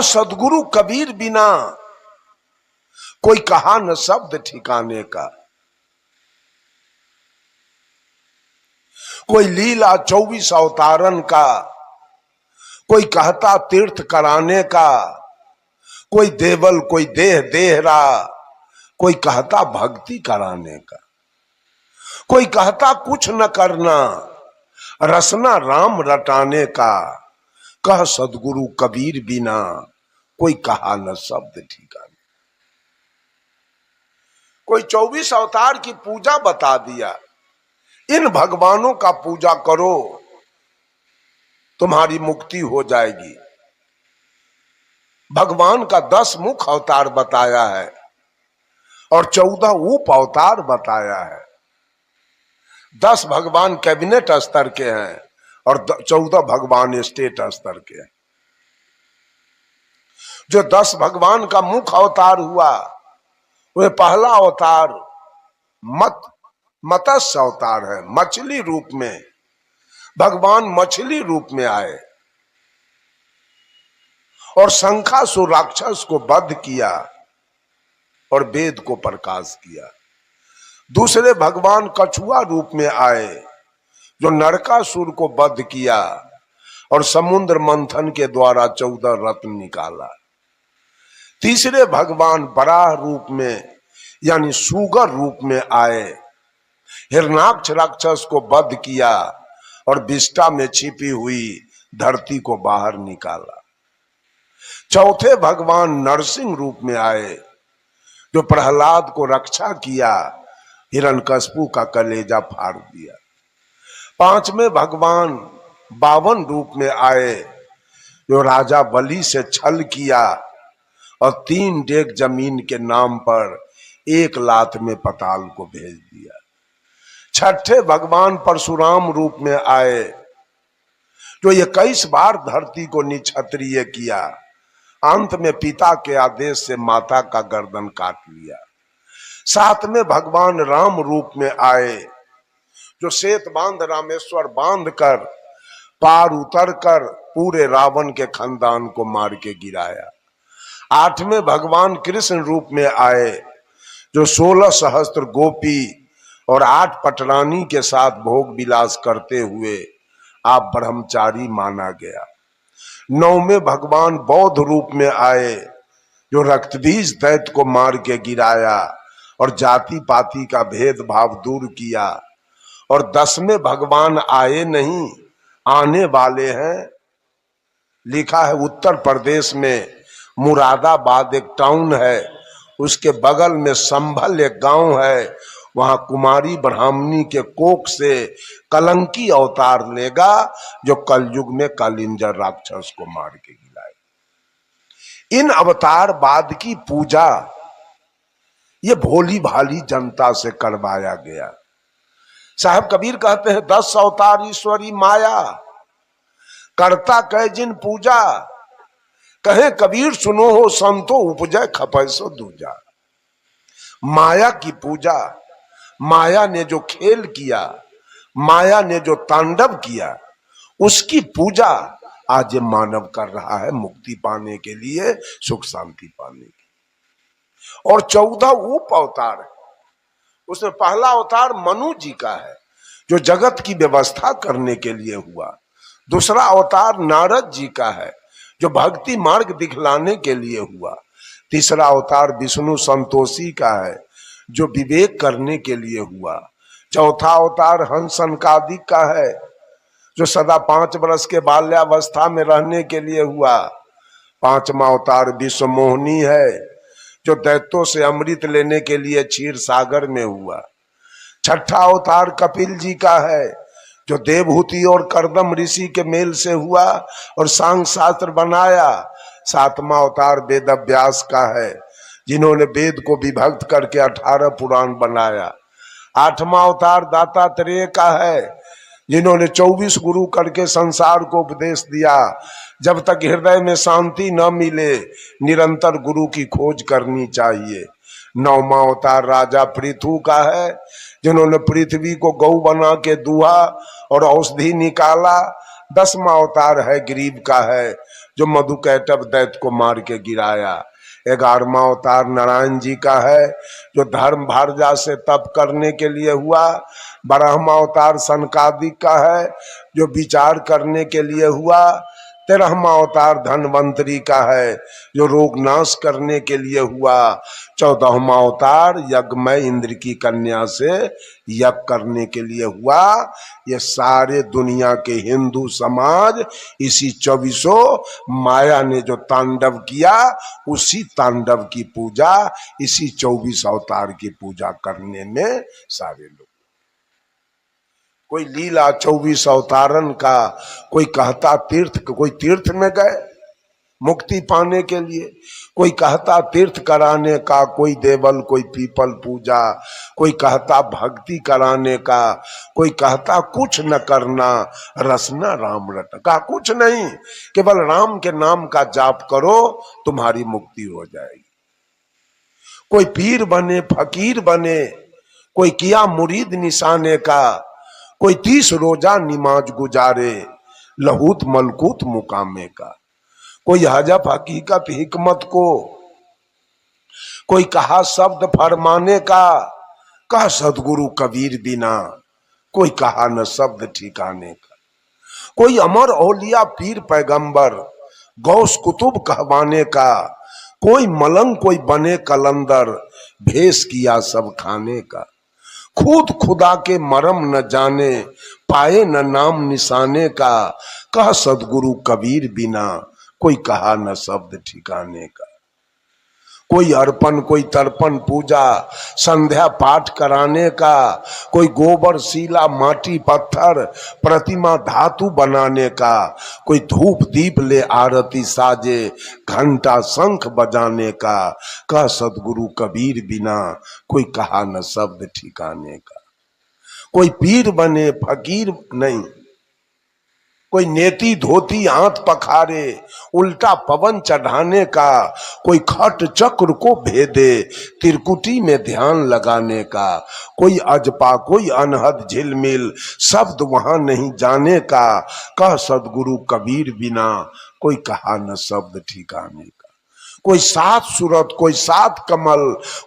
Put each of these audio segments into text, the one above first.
सदगुरु कबीर बिना कोई कहा न शब्द ठिकाने का। कोई लीला 24 अवतारन का, कोई कहता तीर्थ कराने का, कोई देवल कोई देह देहरा, कोई कहता भक्ति कराने का, कोई कहता कुछ न करना रसना राम रटाने का। कह सदगुरु कबीर बिना कोई कहा न शब्द ठिकाने। कोई 24 अवतार की पूजा बता दिया, इन भगवानों का पूजा करो तुम्हारी मुक्ति हो जाएगी। भगवान का 10 मुख अवतार बताया है और 14 उप अवतार बताया है। 10 भगवान कैबिनेट स्तर के हैं और 14 भगवान स्टेट स्तर के हैं। जो 10 भगवान का मुख अवतार हुआ वह पहला अवतार मत्स्य अवतार है। मछली रूप में भगवान मछली रूप में आए और शंखासुर राक्षस को वध किया और वेद को प्रकाश किया। दूसरे भगवान कछुआ रूप में आए जो नरकासुर को वध किया और समुद्र मंथन के द्वारा 14 रत्न निकाला। तीसरे भगवान बराह रूप में यानी सुगर रूप में आए, हिरणाक्ष राक्षस को वध किया और विष्ठा में छिपी हुई धरती को बाहर निकाला। चौथे भगवान नरसिंह रूप में आए जो प्रहलाद को रक्षा किया, हिरण्यकश्यप का कलेजा फाड़ दिया। पांचवें भगवान 52 रूप में आए जो राजा बलि से छल किया और 3 डेग जमीन के नाम पर 1 लात में पताल को भेज दिया। छठे भगवान परशुराम रूप में आए जो 21 बार धरती को निक्षत्रिय किया, अंत में पिता के आदेश से माता का गर्दन काट लिया। 7वें भगवान राम रूप में आए जो श्वेत बांध रामेश्वर बांध कर पार उतर कर पूरे रावण के खानदान को मार के गिराया। 8वें भगवान कृष्ण रूप में आए जो 16 सहस्त्र गोपी और 8 पटरानी के साथ भोग विलास करते हुए आप ब्रह्मचारी माना गया। 9वें भगवान बौद्ध रूप में आए जो रक्तबीज दैत्य को मार के गिराया और जाति पाति का भेदभाव दूर किया। और 10वें भगवान आए नहीं, आने वाले हैं। लिखा है उत्तर प्रदेश में मुरादाबाद एक टाउन है, उसके बगल में संभल एक गांव है, वहां कुमारी ब्राह्मणी के कोख से कलंकी अवतार लेगा जो कलयुग में कालिंजर राक्षस को मार के गिराए। इन अवतार बाद की पूजा ये भोली भाली जनता से करवाया गया। साहब कबीर कहते हैं 10 अवतार ईश्वरी माया, करता कह जिन पूजा, कहे कबीर सुनो हो संतो उपजय खपैसो दूजा। माया की पूजा, माया ने जो खेल किया, माया ने जो तांडव किया, उसकी पूजा आज मानव कर रहा है मुक्ति पाने के लिए, सुख शांति पाने के लिए। और 14 उप अवतार है। उसमें पहला अवतार मनु जी का है जो जगत की व्यवस्था करने के लिए हुआ। दूसरा अवतार नारद जी का है जो भक्ति मार्ग दिखलाने के लिए हुआ। तीसरा अवतार विष्णु संतोषी का है जो विवेक करने के लिए हुआ। चौथा अवतार हंस सनकादिक का है जो सदा 5 वर्ष के बाल्यावस्था में रहने के लिए हुआ। 5वां अवतार विश्व मोहिनी है जो दैत्यों से अमृत लेने के लिए क्षीर सागर में हुआ। 6ठा अवतार कपिल जी का है जो देवहूति और करदम ऋषि के मेल से हुआ और सांग शास्त्र बनाया। 7वां अवतार वेद व्यास का है जिन्होंने वेद को विभक्त करके 18 पुराण बनाया। 8वां अवतार दातात्रेय का है जिन्होंने 24 गुरु करके संसार को उपदेश दिया। जब तक हृदय में शांति न मिले निरंतर गुरु की खोज करनी चाहिए। 9वां अवतार राजा पृथु का है जिन्होंने पृथ्वी को गौ बना के दुहा और औषधि निकाला। 10वां अवतार है गरीब का है जो मधुकैटभ दैत्य को मार के गिराया। 11वां अवतार नारायण जी का है, जो धर्म भारजा से तप करने के लिए हुआ। 12वां अवतार सनकादिक का है, जो विचार करने के लिए हुआ। 13वां अवतार धनवंतरी का है, जो रोग नाश करने के लिए हुआ। 14वां अवतार यज्ञमय इंद्र की कन्या से यज्ञ करने के लिए हुआ। ये सारे दुनिया के हिंदू समाज इसी 24 माया ने जो तांडव किया, उसी तांडव की पूजा, इसी 24 अवतार की पूजा करने में सारे लोग। कोई लीला 24 अवतारन का, कोई कहता तीर्थ, कोई तीर्थ में गए मुक्ति पाने के लिए, कोई कहता तीर्थ कराने का, कोई देवल, कोई पीपल पूजा, कोई कहता भक्ति कराने का, कोई कहता कुछ न करना रसना राम रट का, कुछ नहीं, केवल राम के नाम का जाप करो तुम्हारी मुक्ति हो जाएगी। कोई पीर बने, फकीर बने, कोई किया मुरीद निशाने का, कोई 30 रोजा निमाज गुजारे लहूत मलकूत मुकामे का, कोई हजफ हकीकत हिकमत को, कोई कहा शब्द फरमाने का, कहा सदगुरु कबीर बिना, कोई कहा न शब्द ठिकाने का, कोई अमर औलिया पीर पैगंबर गौस कुतुब कहवाने का, कोई मलंग कोई बने कलंदर भेष किया सब खाने का, खुद खुदा के मरम न जाने पाए न नाम निशाने का, कह सदगुरु कबीर बिना, कोई कहा न शब्द ठिकाने का, कोई अर्पण कोई तर्पण पूजा संध्या पाठ कराने का, कोई गोबर सीला माटी पत्थर प्रतिमा धातु बनाने का, कोई धूप दीप ले आरती साजे घंटा शंख बजाने का, कह सदगुरु कबीर बिना, कोई कहा न शब्द ठिकाने का, कोई पीर बने फकीर नहीं, कोई नेति धोती हाथ पखारे उल्टा पवन चढ़ाने का, कोई खट चक्र को भेदे त्रिकुटी में ध्यान लगाने का, कोई अजपा कोई अनहद झिलमिल शब्द वहां नहीं जाने का, कह सदगुरु कबीर बिना, कोई कहा न शब्द ठिकाने का, कोई 7 सूरत कोई 7 कमल,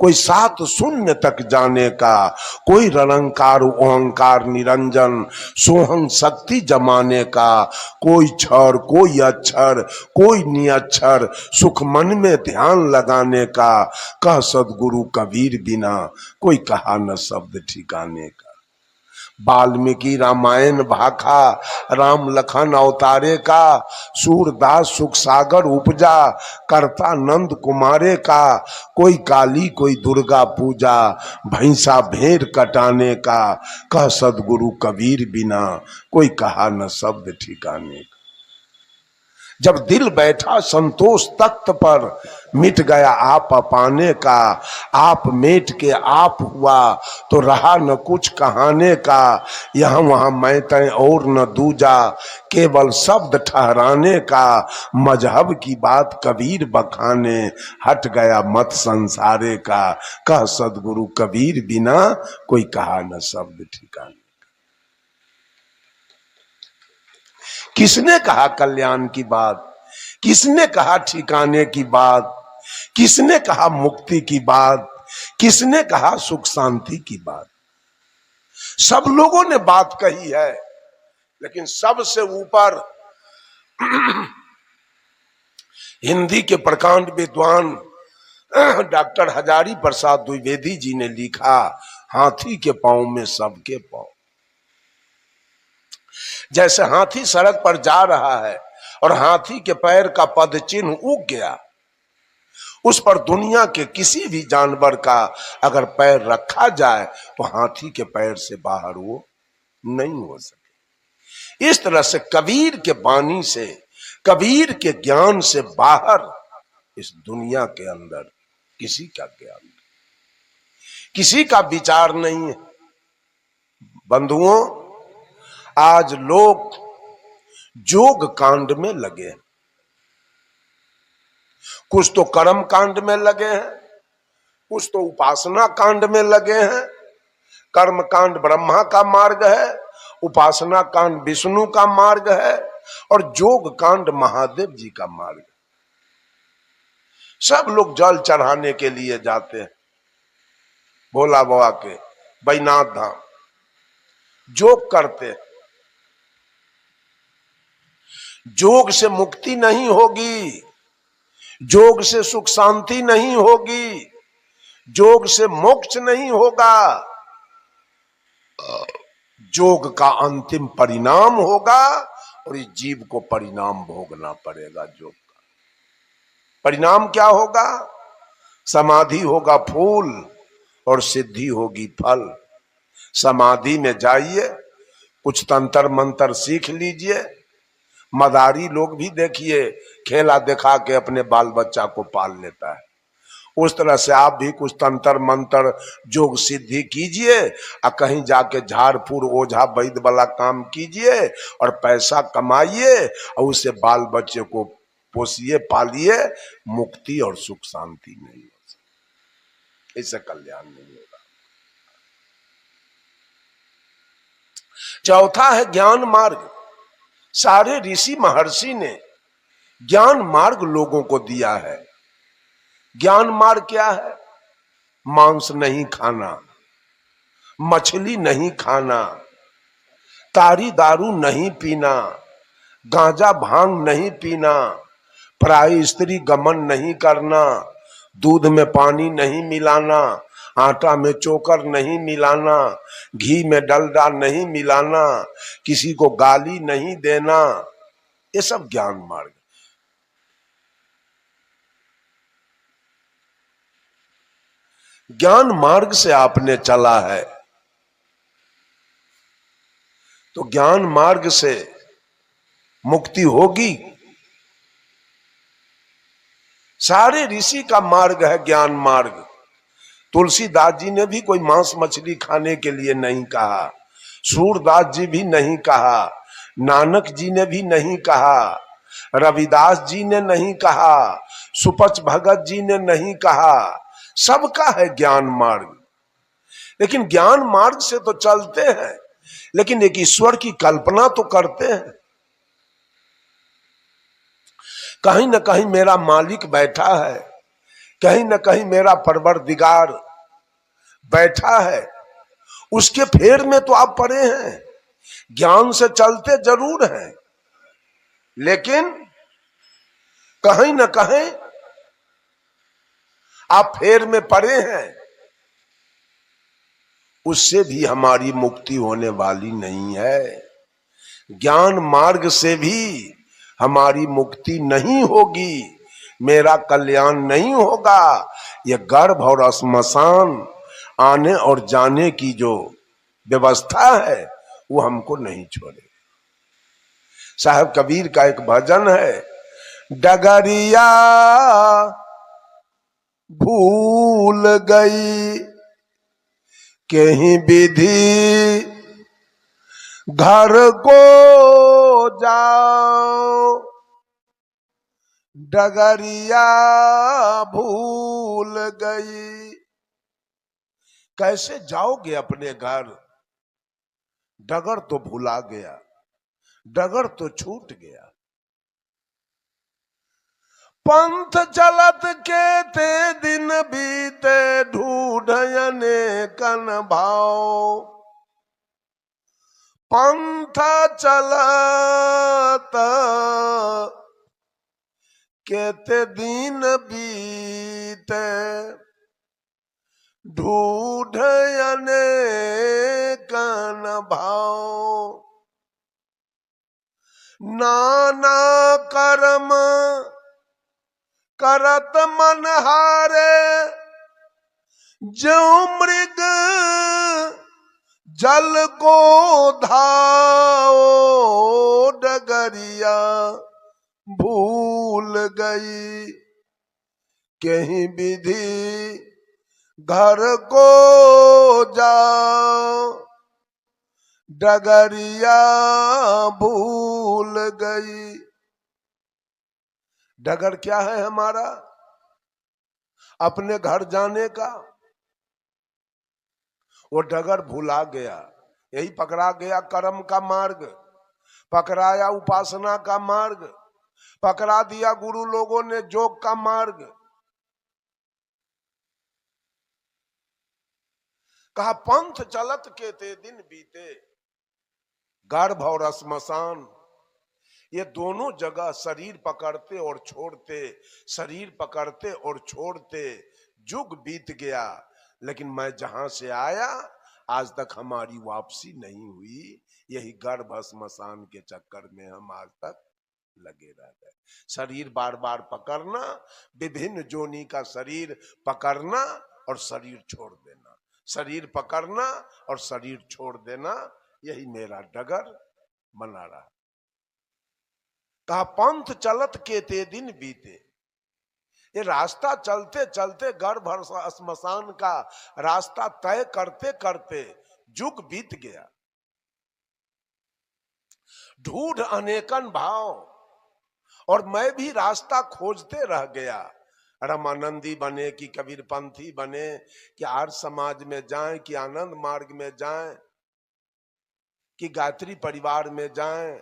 कोई 7 शून्य तक जाने का, कोई रंकार ओंकार निरंजन सोहं शक्ति जमाने का, कोई क्षर कोई अक्षर कोई निअक्षर सुख मन में ध्यान लगाने का, कह सदगुरु कबीर बिना, कोई कहा न शब्द ठिकाने का। वाल्मीकि रामायण भाखा राम लखन अवतारे का, सूरदास सुख सागर उपजा करता नंद कुमारे का, कोई काली कोई दुर्गा पूजा भैंसा भेड़ कटाने का, कह सदगुरु कबीर बिना, कोई कहा न शब्द ठिकाने का। जब दिल बैठा संतोष तख्त पर मिट गया आप पाने का, आप मेट के आप हुआ तो रहा न कुछ कहाने का, यहाँ वहां मैं तय और न दूजा केवल शब्द ठहराने का, मजहब की बात कबीर बखाने हट गया मत संसारे का, कह सदगुरु कबीर बिना, कोई कहा न शब्द ठिकाने। किसने कहा कल्याण की बात, किसने कहा ठिकाने की बात, किसने कहा मुक्ति की बात, किसने कहा सुख शांति की बात। सब लोगों ने बात कही है, लेकिन सबसे ऊपर हिंदी के प्रकांड विद्वान डॉक्टर हजारी प्रसाद द्विवेदी जी ने लिखा, हाथी के पांव में सबके पांव। जैसे हाथी सड़क पर जा रहा है और हाथी के पैर का पद चिन्ह उग गया, उस पर दुनिया के किसी भी जानवर का अगर पैर रखा जाए तो हाथी के पैर से बाहर वो नहीं हो सके। इस तरह से कबीर के वाणी से, कबीर के ज्ञान से बाहर इस दुनिया के अंदर किसी का ज्ञान नहीं, किसी का विचार नहीं है। बंधुओं, आज लोग जोग कांड में लगे हैं, कुछ तो कर्म कांड में लगे हैं, कुछ तो उपासना कांड में लगे हैं। कर्म कांड ब्रह्मा का मार्ग है, उपासना कांड विष्णु का मार्ग है। और जोग कांड महादेव जी का मार्ग। सब लोग जल चढ़ाने के लिए जाते हैं भोला बाबा के बैजनाथ धाम, जोग करते हैं। जोग से मुक्ति नहीं होगी, जोग से सुख शांति नहीं होगी, जोग से मोक्ष नहीं होगा। जोग का अंतिम परिणाम होगा और इस जीव को परिणाम भोगना पड़ेगा। जोग का परिणाम क्या होगा? समाधि होगा फूल और सिद्धि होगी फल। समाधि में जाइए, कुछ तंत्र मंत्र सीख लीजिए। मदारी लोग भी देखिए खेला दिखा के अपने बाल बच्चा को पाल लेता है। उस तरह से आप भी कुछ तंत्र मंत्र जोग सिद्धि कीजिए और कहीं जाके झाड़ फूड़ ओझा वैद्य वाला काम कीजिए और पैसा कमाइए और उससे बाल बच्चे को पोसिए पालिए। मुक्ति और सुख शांति नहीं हो सकती, इससे कल्याण नहीं होगा। चौथा है ज्ञान मार्ग। सारे ऋषि महर्षि ने ज्ञान मार्ग लोगों को दिया है। ज्ञान मार्ग क्या है? मांस नहीं खाना, मछली नहीं खाना, तारी दारू नहीं पीना, गांजा भांग नहीं पीना, पराई स्त्री गमन नहीं करना, दूध में पानी नहीं मिलाना, आटा में चोकर नहीं मिलाना, घी में डलडा नहीं मिलाना, किसी को गाली नहीं देना। ये सब ज्ञान मार्ग। ज्ञान मार्ग से आपने चला है तो ज्ञान मार्ग से मुक्ति होगी। सारे ऋषि का मार्ग है ज्ञान मार्ग। तुलसीदास जी ने भी कोई मांस मछली खाने के लिए नहीं कहा, सूरदास जी भी नहीं कहा, नानक जी ने भी नहीं कहा, रविदास जी ने नहीं कहा, सुपच भगत जी ने नहीं कहा। सबका है ज्ञान मार्ग। लेकिन ज्ञान मार्ग से तो चलते हैं, लेकिन एक ईश्वर की कल्पना तो करते हैं। कहीं न कहीं मेरा मालिक बैठा है, कहीं न कहीं मेरा परवरदिगार बैठा है, उसके फेर में तो आप पड़े हैं। ज्ञान से चलते जरूर हैं, लेकिन कहीं न कहीं आप फेर में पड़े हैं। उससे भी हमारी मुक्ति होने वाली नहीं है। ज्ञान मार्ग से भी हमारी मुक्ति नहीं होगी, मेरा कल्याण नहीं होगा। यह गर्भ और श्मशान आने और जाने की जो व्यवस्था है वो हमको नहीं छोड़े। साहब कबीर का एक भजन है, डगरिया भूल गई कहीं विधि घर को जाओ, डगरिया भूल गई। कैसे जाओगे अपने घर? डगर तो भुला गया, डगर तो छूट गया। पंथ चलत के ते दिन बीते ढूढ़ने कन भाव, पंथ चलत के ते दिन बीते ढूढ़ने कन भाव, नाना कर्म करत मन हारे, जो मृग जल को धाओ, डगरिया भूल गई कहीं विधि घर को जाओ, डगरिया भूल गई। डगर क्या है हमारा? अपने घर जाने का। वो डगर भुला गया, यही पकड़ा गया कर्म का मार्ग। पकड़ाया उपासना का मार्ग, पकड़ा दिया गुरु लोगों ने योग का मार्ग। कहा पंथ चलत के ते दिन बीते, गर्भ और श्मशान ये दोनों जगह शरीर पकड़ते और छोड़ते, शरीर पकड़ते और छोड़ते, युग बीत गया, लेकिन मैं जहां से आया आज तक हमारी वापसी नहीं हुई। यही गर्भ श्मशान के चक्कर में हम आज तक लगे रह गए। शरीर बार बार पकड़ना, विभिन्न जोनी का शरीर पकड़ना और शरीर छोड़ देना, शरीर पकड़ना और शरीर छोड़ देना, यही मेरा डगर बना रहा। कहा पंथ चलत के ते दिन बीते, ये रास्ता चलते चलते गर्भ श्मशान का रास्ता तय करते करते युग बीत गया। ढूंढ अनेकन भाव, और मैं भी रास्ता खोजते रह गया। रमानंदी बने कि कबीर पंथी बने, कि आर्य समाज में जाएं, कि आनंद मार्ग में जाएं, कि गायत्री परिवार में जाएं,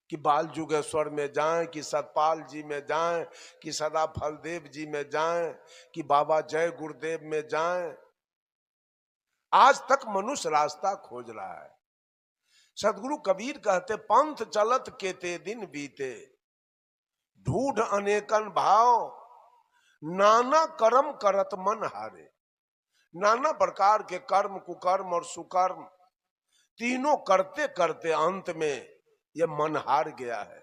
कि बाल जुगेश्वर में जाएं, कि सतपाल जी में जाएं, कि सदा फलदेव जी में जाएं, कि बाबा जय गुरुदेव में जाएं। आज तक मनुष्य रास्ता खोज रहा है। सदगुरु कबीर कहते पंथ चलत के ते दिन बीते, ढूंढ अनेकन भाव, नाना कर्म करत मन हारे। नाना प्रकार के कर्म, कुकर्म और सुकर्म तीनों करते करते अंत में यह मन हार गया है,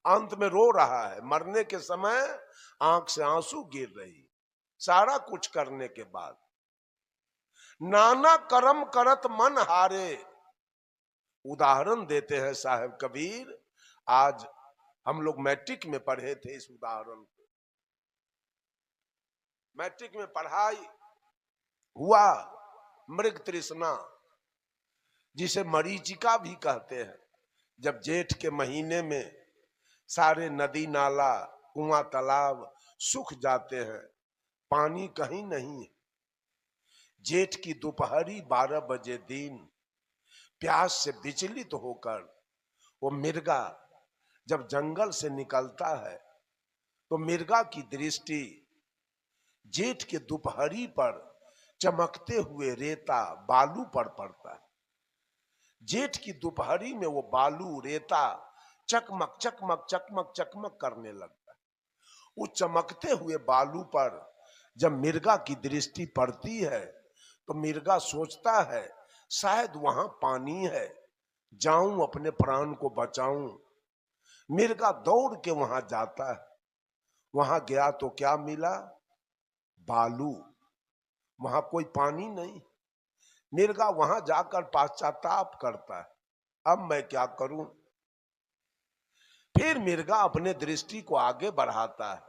अंत में रो रहा है। मरने के समय आंख से आंसू गिर रही, सारा कुछ करने के बाद। नाना कर्म करत मन हारे, उदाहरण देते हैं साहब कबीर। आज हम लोग मैट्रिक में पढ़े थे इस उदाहरण को। मैट्रिक में पढ़ाई हुआ मृग तृष्णा, जिसे मरीचिका भी कहते हैं। जब जेठ के महीने में सारे नदी नाला कुआं तालाब सूख जाते हैं, पानी कहीं नहीं है। जेठ की दोपहरी 12 बजे दिन प्यास से विचलित होकर वो मिर्गा जब जंगल से निकलता है, तो मिर्गा की दृष्टि जेठ के दोपहरी पर चमकते हुए रेता बालू पर पड़ता है। जेठ की दोपहरी में वो बालू रेता चकमक चकमक चकमक चकमक करने लगता है। उस चमकते हुए बालू पर जब मिर्गा की दृष्टि पड़ती है, तो मिर्गा सोचता है शायद वहां पानी है, जाऊं अपने प्राण को बचाऊं। मिर्गा दौड़ के वहां जाता है। वहां गया तो क्या मिला? बालू, वहां कोई पानी नहीं। मिर्गा वहां जाकर पश्चाताप करता है, अब मैं क्या करूं। फिर मिर्गा अपने दृष्टि को आगे बढ़ाता है।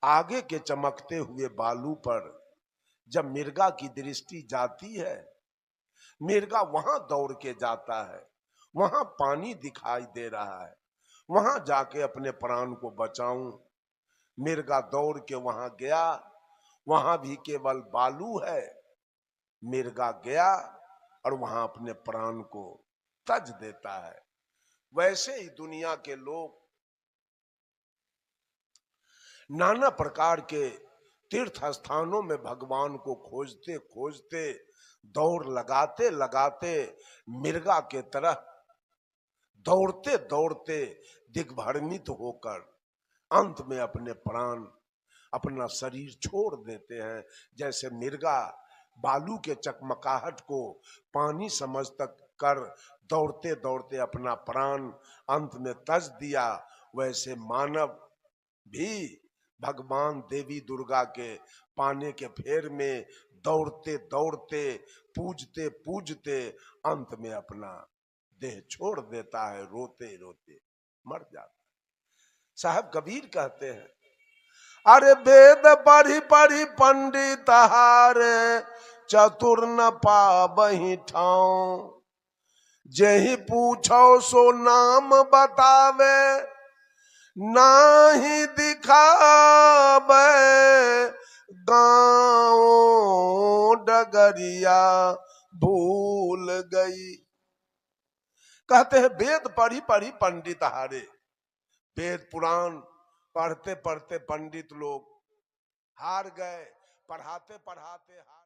आगे के चमकते हुए बालू पर जब मिर्गा की दृष्टि जाती है, मिर्गा वहां दौड़ के जाता है। वहां पानी दिखाई दे रहा है, वहां जाके अपने प्राण को बचाऊं। मिर्गा दौड़ के वहां गया, वहां भी केवल बालू है। मिर्गा गया और वहां अपने प्राण को तज देता है। वैसे ही दुनिया के लोग नाना प्रकार के तीर्थ स्थानों में भगवान को खोजते खोजते, दौड़ लगाते लगाते मिर्गा के तरह दौड़ते दौड़ते दिग्भ्रमित होकर अंत में अपने प्राण, अपना शरीर छोड़ देते हैं। जैसे मिर्गा बालू के चकमकाहट को पानी समझ तक कर दौड़ते दौड़ते अपना प्राण अंत में तज दिया, वैसे मानव भी भगवान देवी दुर्गा के पाने के फेर में दौड़ते दौड़ते, पूजते पूजते अंत में अपना देह छोड़ देता है, रोते रोते मर जाता है। साहब कबीर कहते हैं, अरे वेद पढ़ी पढ़ी पंडित हारे, चतुर न पाबहि ठाव। जेहि पूछो सो नाम बतावे, नाही दिखावे। गाँव डगरिया भूल गई। कहते हैं वेद पढ़ी पढ़ी पंडित हारे। वेद पुराण पढ़ते पढ़ते पंडित लोग हार गए, पढ़ाते पढ़ाते हार